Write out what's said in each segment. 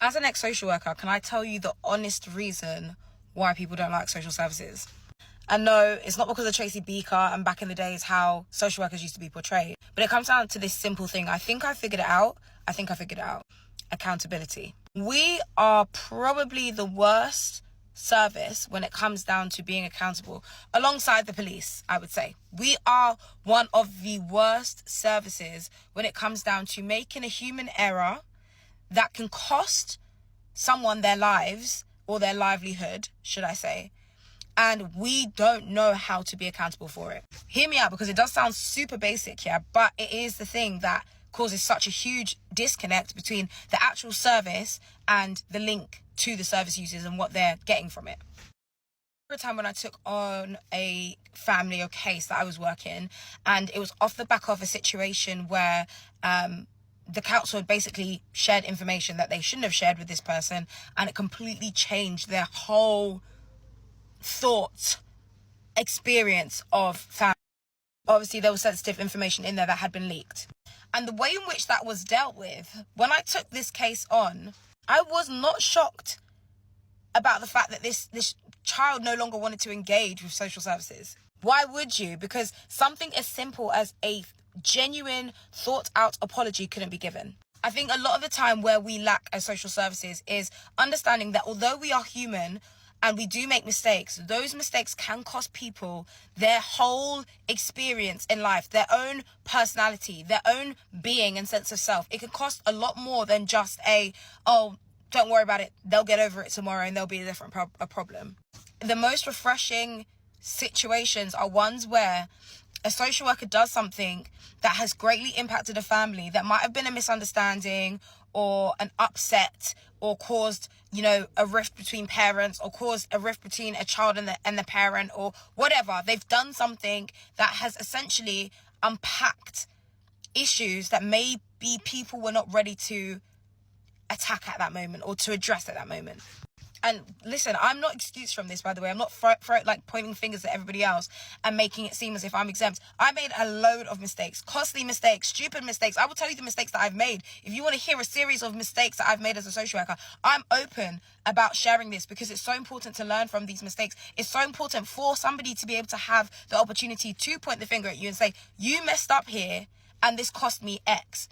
As an ex-social worker, can I tell you the honest reason why people don't like social services? And no, it's not because of Tracy Beaker and back in the days how social workers used to be portrayed. But it comes down to this simple thing. I think I figured it out. Accountability. We are probably the worst service when it comes down to being accountable, alongside the police, I would say. We are one of the worst services when it comes down to making a human error that can cost someone their lives or their livelihood, should I say. And we don't know how to be accountable for it. Hear me out, because it does sound super basic, yeah, but it is the thing that causes such a huge disconnect between the actual service and the link to the service users and what they're getting from it. A time when I took on a family or case that I was working, and it was off the back of a situation where the council had basically shared information that they shouldn't have shared with this person, and it completely changed their whole thought experience of family. Obviously, there was sensitive information in there that had been leaked. And the way in which that was dealt with, when I took this case on, I was not shocked about the fact that this child no longer wanted to engage with social services. Why would you? Because something as simple as a genuine, thought-out apology couldn't be given. I think a lot of the time where we lack as social services is understanding that although we are human and we do make mistakes, those mistakes can cost people their whole experience in life, their own personality, their own being and sense of self. It can cost a lot more than just oh, don't worry about it, they'll get over it tomorrow and there'll be a different problem. The most refreshing situations are ones where a social worker does something that has greatly impacted a family, that might have been a misunderstanding or an upset, or caused, a rift between parents, or caused a rift between a child and the parent, or whatever. They've done something that has essentially unpacked issues that maybe people were not ready to attack at that moment or to address at that moment. And listen, I'm not excused from this, by the way. I'm not pointing fingers at everybody else and making it seem as if I'm exempt. I made a load of mistakes, costly mistakes, stupid mistakes. I will tell you the mistakes that I've made. If you want to hear a series of mistakes that I've made as a social worker, I'm open about sharing this, because it's so important to learn from these mistakes. It's so important for somebody to be able to have the opportunity to point the finger at you and say, you messed up here and this cost me X.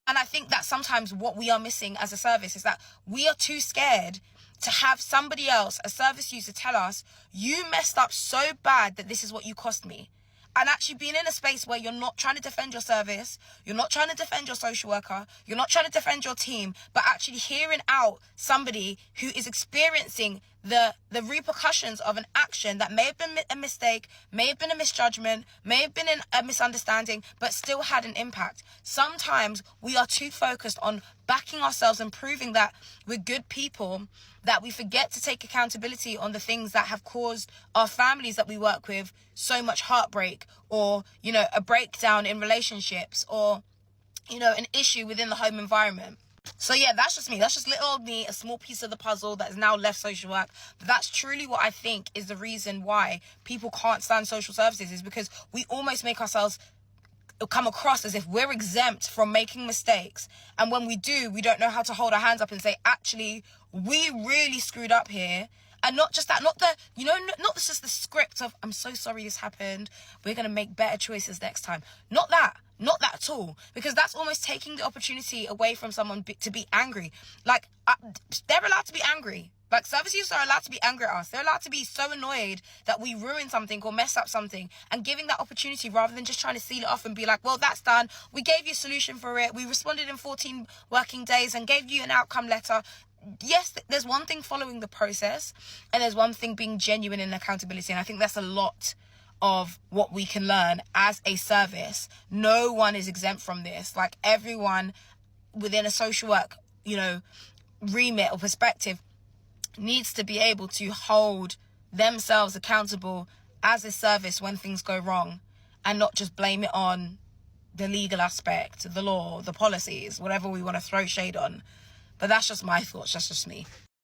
And I think that sometimes what we are missing as a service is that we are too scared to have somebody else, a service user, tell us, you messed up so bad that this is what you cost me. And actually being in a space where you're not trying to defend your service, you're not trying to defend your social worker, you're not trying to defend your team, but actually hearing out somebody who is experiencing the repercussions of an action that may have been a mistake, may have been a misjudgment, may have been a misunderstanding, but still had an impact. Sometimes we are too focused on backing ourselves and proving that we're good people, that we forget to take accountability on the things that have caused our families that we work with so much heartbreak, or, a breakdown in relationships, or, an issue within the home environment. So yeah, that's just me. That's just little old me, a small piece of the puzzle that has now left social work. But that's truly what I think is the reason why people can't stand social services, is because we almost make ourselves come across as if we're exempt from making mistakes. And when we do, we don't know how to hold our hands up and say, actually, we really screwed up here. And not just that, not just the script of, I'm so sorry this happened, we're going to make better choices next time. Not that at all. Because that's almost taking the opportunity away from someone to be angry. They're allowed to be angry. Service users are allowed to be angry at us. They're allowed to be so annoyed that we ruin something or mess up something, and giving that opportunity rather than just trying to seal it off and be like, well, that's done. We gave you a solution for it. We responded in 14 working days and gave you an outcome letter. Yes, there's one thing following the process, and there's one thing being genuine in accountability. And I think that's a lot of what we can learn as a service. No one is exempt from this. Everyone within a social work, remit or perspective needs to be able to hold themselves accountable as a service when things go wrong, and not just blame it on the legal aspect, the law, the policies, whatever we want to throw shade on. But that's just my thoughts. That's just me.